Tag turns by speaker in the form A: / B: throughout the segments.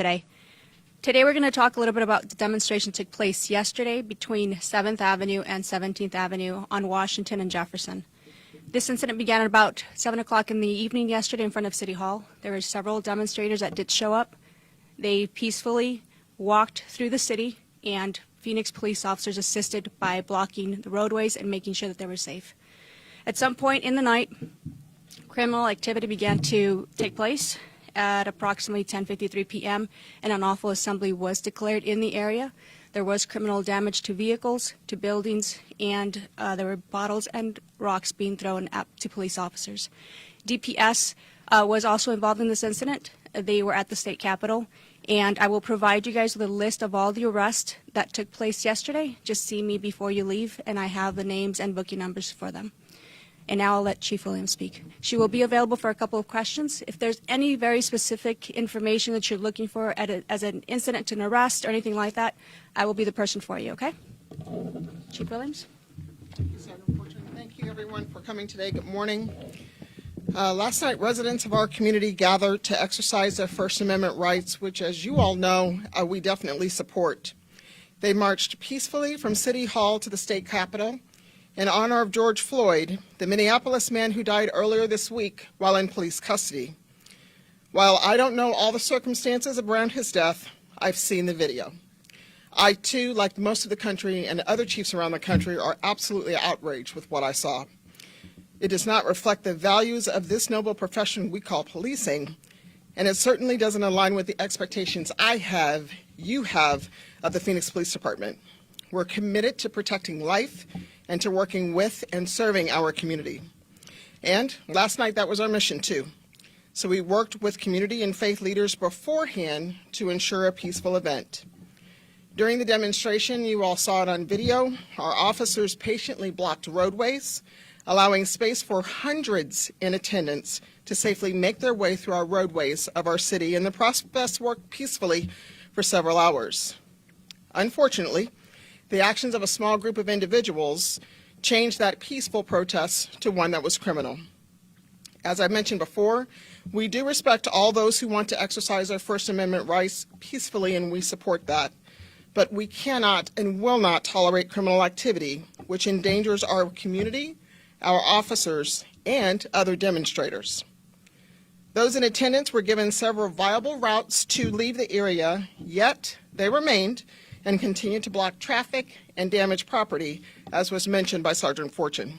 A: today. Today we're going to talk a little bit about the demonstration that took place yesterday between 7th Avenue and 17th Avenue on Washington and Jefferson. This incident began at about 7 o'clock in the evening yesterday in front of City Hall. There were several demonstrators that did show up. They peacefully walked through the city, and Phoenix police officers assisted by blocking the roadways and making sure that they were safe. At some point in the night, criminal activity began to take place. At approximately 10:53 p.m., an unlawful assembly was declared in the area. There was criminal damage to vehicles, to buildings, and there were bottles and rocks being thrown to police officers. DPS was also involved in this incident. They were at the state capitol, and I will provide you guys with a list of all the arrests that took place yesterday. Just see me before you leave, and I have the names and booking numbers for them. And now I'll let Chief Williams speak. She will be available for a couple of questions. If there's any very specific information that you're looking for as an incident to an arrest or anything like that, I will be the person for you, okay? Chief Williams?
B: Thank you, Sergeant Fortune. Thank you, everyone, for coming today. Good morning. Last night, residents of our community gathered to exercise their First Amendment rights, which, as you all know, we definitely support. They marched peacefully from City Hall to the state capitol in honor of George Floyd, the Minneapolis man who died earlier this week while in police custody. While I don't know all the circumstances around his death, I've seen the video. I, too, like most of the country and other chiefs around the country, are absolutely outraged with what I saw. It does not reflect the values of this noble profession we call policing, and it certainly doesn't align with the expectations I have, you have, of the Phoenix Police Department. We're committed to protecting life and to working with and serving our community. And last night, that was our mission, too. So we worked with community and faith leaders beforehand to ensure a peaceful event. During the demonstration, you all saw it on video, our officers patiently blocked roadways, allowing space for hundreds in attendance to safely make their way through our roadways of our city, and the process worked peacefully for several hours. Unfortunately, the actions of a small group of individuals changed that peaceful protest to one that was criminal. As I mentioned before, we do respect all those who want to exercise their First Amendment rights peacefully, and we support that. But we cannot and will not tolerate criminal activity which endangers our community, our officers, and other demonstrators. Those in attendance were given several viable routes to leave the area, yet they remained and continued to block traffic and damage property, as was mentioned by Sergeant Fortune.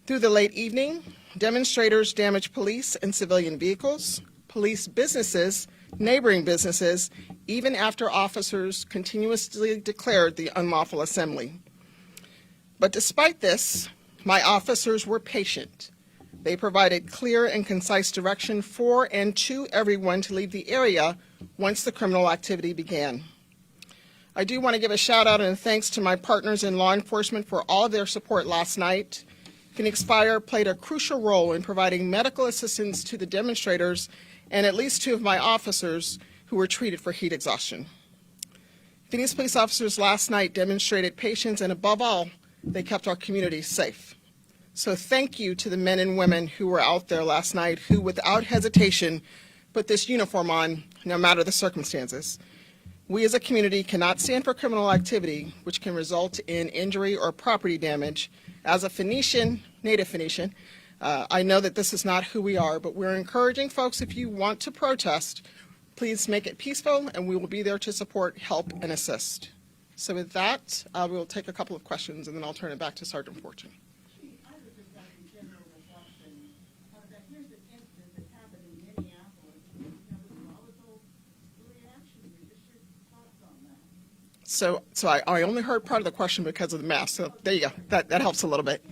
B: Through the late evening, demonstrators damaged police and civilian vehicles, police businesses, neighboring businesses, even after officers continuously declared the unlawful assembly. But despite this, my officers were patient. They provided clear and concise direction for and to everyone to leave the area once the criminal activity began. I do want to give a shout out and thanks to my partners in law enforcement for all of their support last night. Phoenix Fire played a crucial role in providing medical assistance to the demonstrators and at least 2 of my officers who were treated for heat exhaustion. Phoenix police officers last night demonstrated patience, and above all, they kept our community safe. So thank you to the men and women who were out there last night who, without hesitation, put this uniform on no matter the circumstances. We as a community cannot stand for criminal activity which can result in injury or property damage. As a Phoenician, native Phoenician, I know that this is not who we are, but we're encouraging folks, if you want to protest, please make it peaceful, and we will be there to support, help, and assist. So with that, we'll take a couple of questions, and then I'll turn it back to Sergeant Fortune. So I only heard part of the question because of the mask. So there you go. That helps a little bit.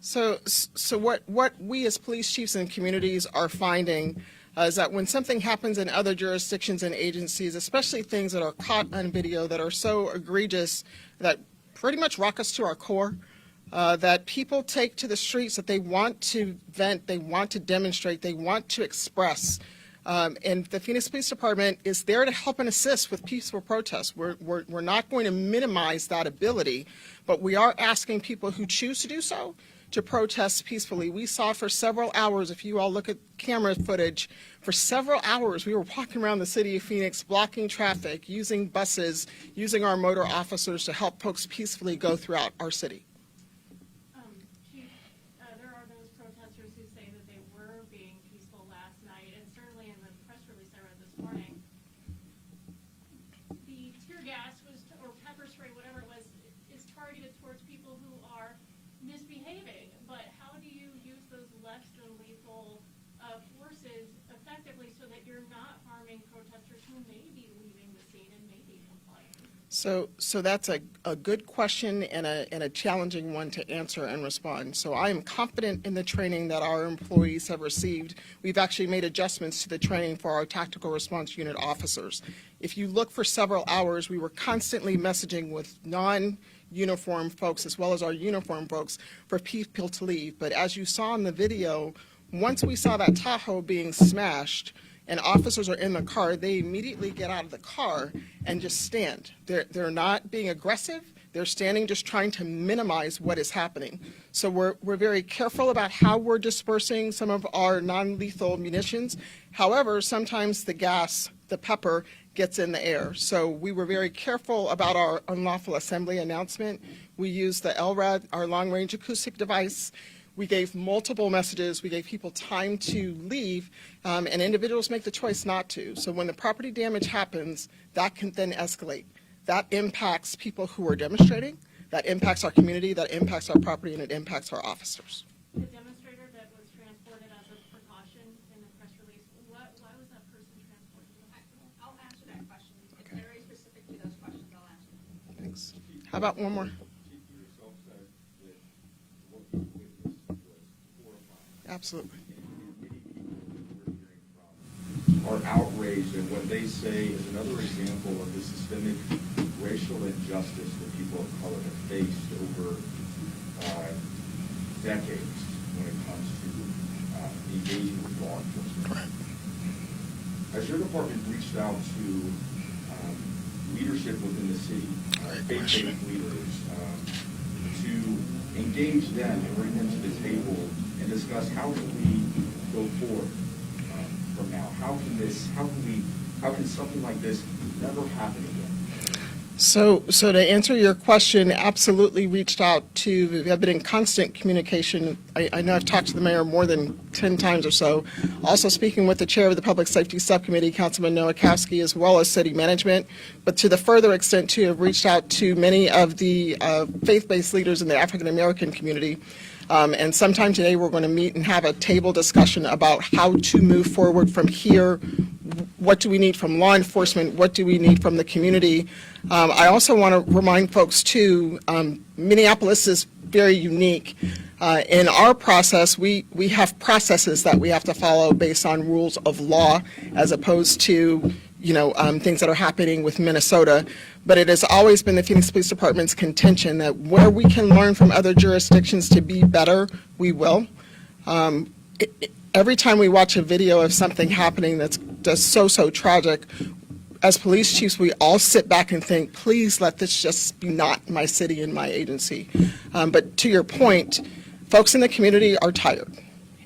B: So what we as police chiefs and communities are finding is that when something happens in other jurisdictions and agencies, especially things that are caught on video that are so egregious that pretty much rock us to our core, that people take to the streets, that they want to vent, they want to demonstrate, they want to express And the Phoenix Police Department is there to help and assist with peaceful protests. We're not going to minimize that ability, but we are asking people who choose to do so to protest peacefully. We saw for several hours, if you all look at camera footage, for several hours we were walking around the city of Phoenix, blocking traffic, using buses, using our motor officers to help folks peacefully go throughout our city.
C: Chief, there are those protesters who say that they were being peaceful last night, and certainly in the press release I read this morning, the tear gas was, or pepper spray, whatever it was, is targeted towards people who are misbehaving. But how do you use those less than lethal forces effectively so that you're not harming protesters who may be leaving the scene and may be complying?
B: So that's a good question and a challenging one to answer and respond. So I am confident in the training that our employees have received. We've actually made adjustments to the training for our tactical response unit officers. If you look for several hours, we were constantly messaging with non-uniform folks as well as our uniform folks for people to leave. But as you saw in the video, once we saw that Tahoe being smashed, and officers are in the car, they immediately get out of the car and just stand. They're not being aggressive. They're standing just trying to minimize what is happening. So we're very careful about how we're dispersing some of our non-lethal munitions. However, sometimes the gas, the pepper, gets in the air. So we were very careful about our unlawful assembly announcement. We used the LRAD, our long-range acoustic device. We gave multiple messages. We gave people time to leave, and individuals make the choice not to. So when the property damage happens, that can then escalate. That impacts people who are demonstrating, that impacts our community, that impacts our property, and it impacts our officers.
C: The demonstrator that was transported as a precaution in the press release, why was that person transported?
D: I'll answer that question. It's very specific to those questions. I'll answer.
B: Thanks. How about one more? Absolutely.
E: Are outraged, and what they say is another example of the systemic racial injustice that people of color have faced over decades when it comes to engaging with law enforcement.
B: Correct.
E: Has your department reached out to leadership within the city, faith-based leaders, to engage them and bring them to the table and discuss how can we go forward from now? How can something like this never happen again?
B: So to answer your question, absolutely reached out to, I've been in constant communication. I know I've talked to the mayor more than 10 times or so. Also speaking with the chair of the Public Safety Subcommittee, Councilman Nowakowski, as well as city management. But to the further extent, too, have reached out to many of the faith-based leaders in the African American community. And sometime today we're going to meet and have a table discussion about how to move forward from here. What do we need from law enforcement? What do we need from the community? I also want to remind folks, too, Minneapolis is very unique. In our process, we have processes that we have to follow based on rules of law as opposed to, things that are happening with Minnesota. But it has always been the Phoenix Police Department's contention that where we can learn from other jurisdictions to be better, we will. Every time we watch a video of something happening that's so tragic, as police chiefs, we all sit back and think, please let this just be not my city and my agency. But to your point, folks in the community are tired.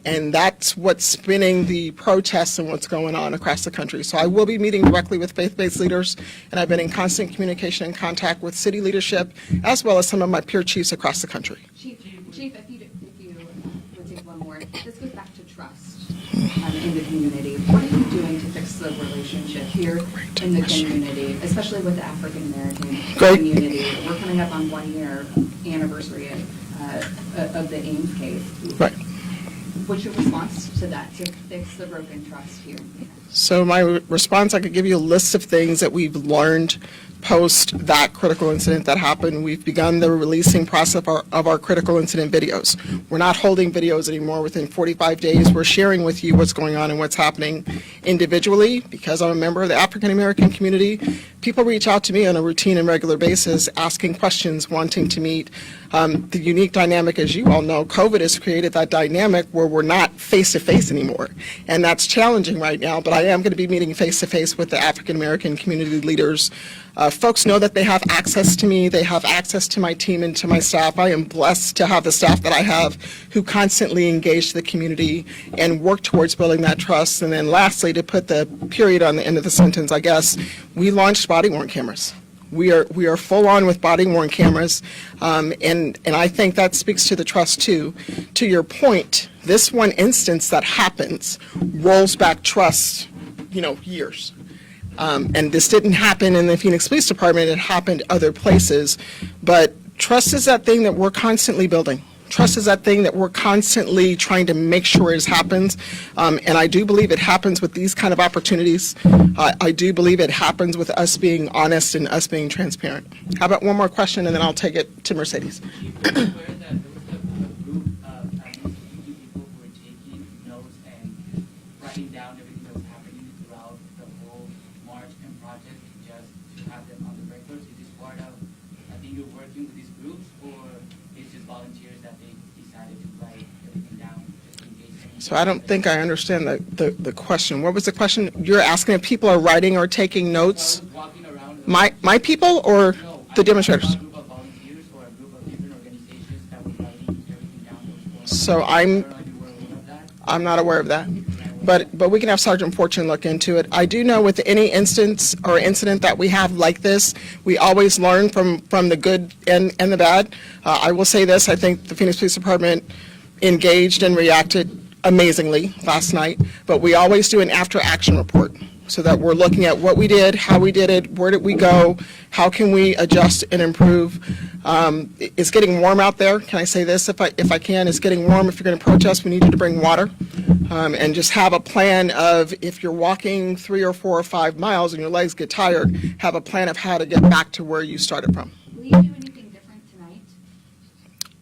B: And that's what's spinning the protests and what's going on across the country. So I will be meeting directly with faith-based leaders, and I've been in constant communication and contact with city leadership, as well as some of my peer chiefs across the country.
D: Chief, if you would take one more. This goes back to trust in the community. What are you doing to fix the relationship here in the community, especially with the African American community? We're coming up on 1 year anniversary of the Ames case.
B: Right.
D: What's your response to that, to fix the broken trust here?
B: So my response, I could give you a list of things that we've learned post that critical incident that happened, we've begun the releasing process of our critical incident videos. We're not holding videos anymore. Within 45 days, we're sharing with you what's going on and what's happening individually. Because I'm a member of the African American community, people reach out to me on a routine and regular basis, asking questions, wanting to meet. The unique dynamic, as you all know, COVID has created that dynamic where we're not face-to-face anymore. And that's challenging right now, but I am going to be meeting face-to-face with the African American community leaders. Folks know that they have access to me, they have access to my team and to my staff. I am blessed to have the staff that I have who constantly engage the community and work towards building that trust. And then lastly, to put the period on the end of the sentence, I guess, we launched body-worn cameras. We are full on with body-worn cameras, and I think that speaks to the trust too. To your point, this one instance that happens rolls back trust, years. And this didn't happen in the Phoenix Police Department, it happened other places. But trust is that thing that we're constantly building. Trust is that thing that we're constantly trying to make sure it happens. And I do believe it happens with these kind of opportunities. I do believe it happens with us being honest and us being transparent. How about one more question, and then I'll take it to Mercedes.
F: There was a group of people who were taking notes and writing down everything that was happening throughout the whole march and project just to have them on the records. Is this part of, I think you're working with these groups, or it's just volunteers that they decided to write everything down just in case?
B: So I don't think I understand the question. What was the question? You're asking if people are writing or taking notes?
F: I was walking around.
B: My people or
F: No,
B: the demonstrators?
F: A group of volunteers or a group of different organizations that were writing everything down.
B: So I'm not aware of that. But we can have Sergeant Fortune look into it. I do know with any instance or incident that we have like this, we always learn from the good and the bad. I will say this, I think the Phoenix Police Department engaged and reacted amazingly last night, but we always do an after-action report so that we're looking at what we did, how we did it, where did we go, how can we adjust and improve. It's getting warm out there. Can I say this if I can? It's getting warm. If you're going to protest, we need you to bring water. And just have a plan of, if you're walking 3 or 4 or 5 miles and your legs get tired, have a plan of how to get back to where you started from.
D: Will you do anything different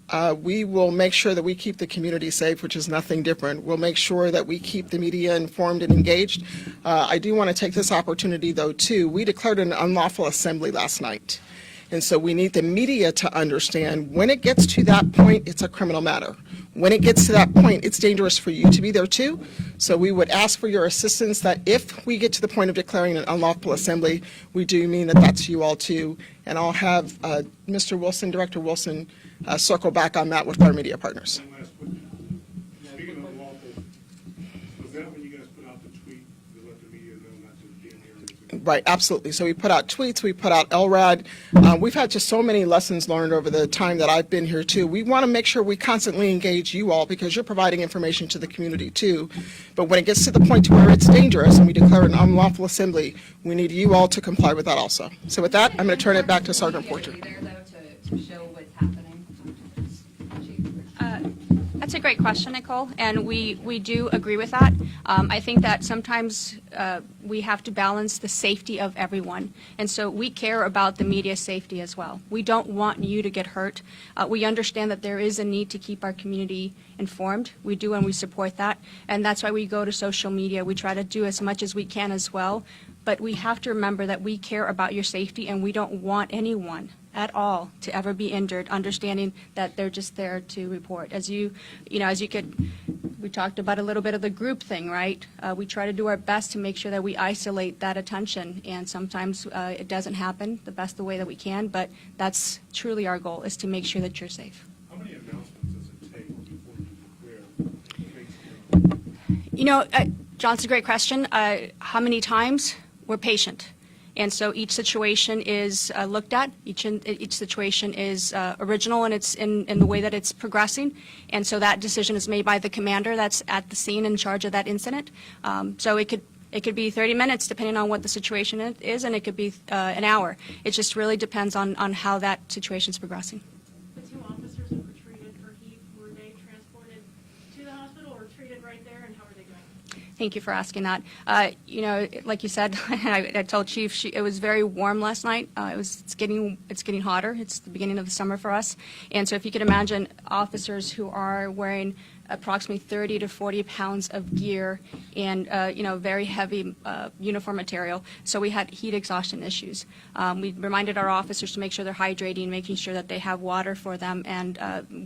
D: tonight?
B: We will make sure that we keep the community safe, which is nothing different. We'll make sure that we keep the media informed and engaged. I do want to take this opportunity, though, too. We declared an unlawful assembly last night. And so we need the media to understand when it gets to that point, it's a criminal matter. When it gets to that point, it's dangerous for you to be there too. So we would ask for your assistance that if we get to the point of declaring an unlawful assembly, we do mean that that's you all too. And I'll have Mr. Wilson, Director Wilson, circle back on that with our media partners.
G: One last question. Speaking of unlawful, was that when you guys put out the tweet to let the media know not to be in areas?
B: Right, absolutely. So we put out tweets, we put out LRAD. We've had just so many lessons learned over the time that I've been here too. We want to make sure we constantly engage you all because you're providing information to the community too. But when it gets to the point to where it's dangerous and we declare an unlawful assembly, we need you all to comply with that also. So with that, I'm going to turn it back to Sergeant Porter.
D: There, though, to show what's happening.
A: That's a great question, Nicole, and we do agree with that. I think that sometimes we have to balance the safety of everyone, and so we care about the media safety as well. We don't want you to get hurt. We understand that there is a need to keep our community informed. We do, and we support that, and that's why we go to social media. We try to do as much as we can as well, but we have to remember that we care about your safety, and we don't want anyone at all to ever be injured, understanding that they're just there to report. We talked about a little bit of the group thing, right? We try to do our best to make sure that we isolate that attention, and sometimes it doesn't happen the way that we can, but that's truly our goal, is to make sure that you're safe.
G: How many announcements does it take before you declare?
A: John's a great question. How many times? We're patient. And so each situation is looked at. Each situation is original, and it's in the way that it's progressing. And so that decision is made by the commander that's at the scene in charge of that incident. So it could be 30 minutes, depending on what the situation is, and it could be an hour. It just really depends on how that situation is progressing.
C: The 2 officers that were treated for heat, were they transported to the hospital or treated right there, and how are they doing?
A: Thank you for asking that. You know, like you said, I told Chief it was very warm last night. It's getting hotter. It's the beginning of the summer for us, and so if you could imagine officers who are wearing approximately 30 to 40 pounds of gear and you know, very heavy uniform material. So we had heat exhaustion issues. We reminded our officers to make sure they're hydrating, making sure that they have water for them, and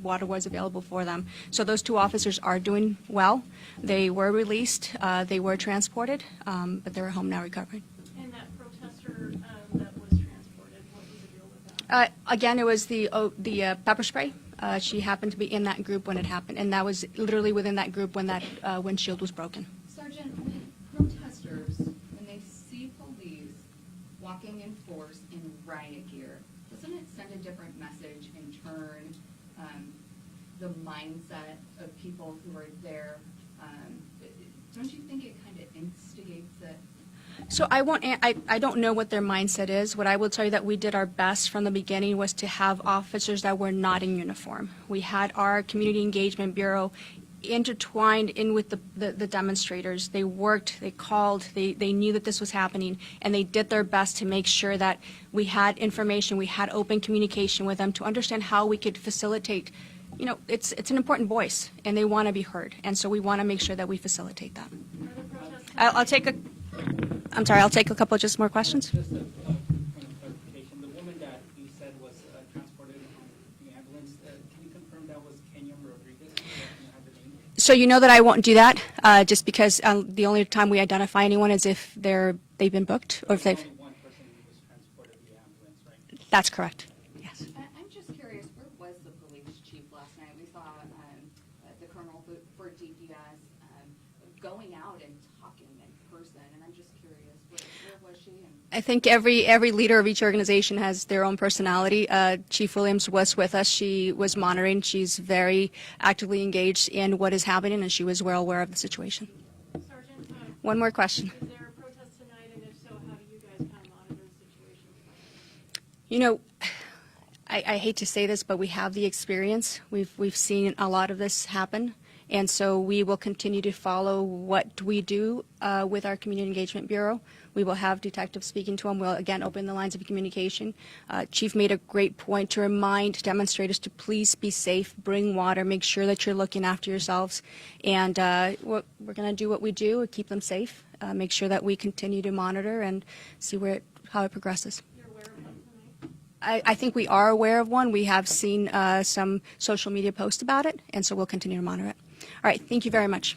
A: water was available for them. So those 2 officers are doing well. They were released, they were transported, but they're home now recovering.
C: And that protester that was transported, what was the deal with that?
A: Again, it was the pepper spray. She happened to be in that group when it happened, and that was literally within that group when that windshield was broken.
D: Sergeant, when protesters, when they see police walking in force in riot gear, doesn't it send a different message in turn, the mindset of people who are there? Don't you think it kind of instigates it?
A: So I don't know what their mindset is. What I will tell you that we did our best from the beginning was to have officers that were not in uniform. We had our Community Engagement Bureau intertwined in with the demonstrators. They worked, they called, they knew that this was happening, and they did their best to make sure that we had information, we had open communication with them to understand how we could facilitate. You know, it's an important voice, and they want to be heard, and so we want to make sure that we facilitate that.
C: Are the protests?
A: I'll take a couple just more questions.
F: Just a point of clarification. The woman that you said was transported on the ambulance, can you confirm that was Kenya Rodriguez? Do you have the name?
A: So you know that I won't do that, just because the only time we identify anyone is if they've been booked or if they've.
F: Only one person who was transported via ambulance, right?
A: That's correct. Yes.
D: I'm just curious, where was the police chief last night? We saw the colonel for DPS going out and talking in person, and I'm just curious, where was she?
A: I think every leader of each organization has their own personality. Chief Williams was with us. She was monitoring. She's very actively engaged in what is happening, and she was well aware of the situation.
C: Sergeant,
A: One more question.
C: is there a protest tonight, and if so, how do you guys kind of monitor the situation?
A: You know, I hate to say this, but we have the experience. We've seen a lot of this happen, and so we will continue to follow what we do with our Community Engagement Bureau. We will have detectives speaking to them. We'll, again, open the lines of communication. Chief made a great point to remind demonstrators to please be safe, bring water, make sure that you're looking after yourselves. And we're going to do what we do, keep them safe, make sure that we continue to monitor and see how it progresses.
C: You're aware of one tonight?
A: I think we are aware of one. We have seen some social media posts about it, and so we'll continue to monitor it. All right, thank you very much.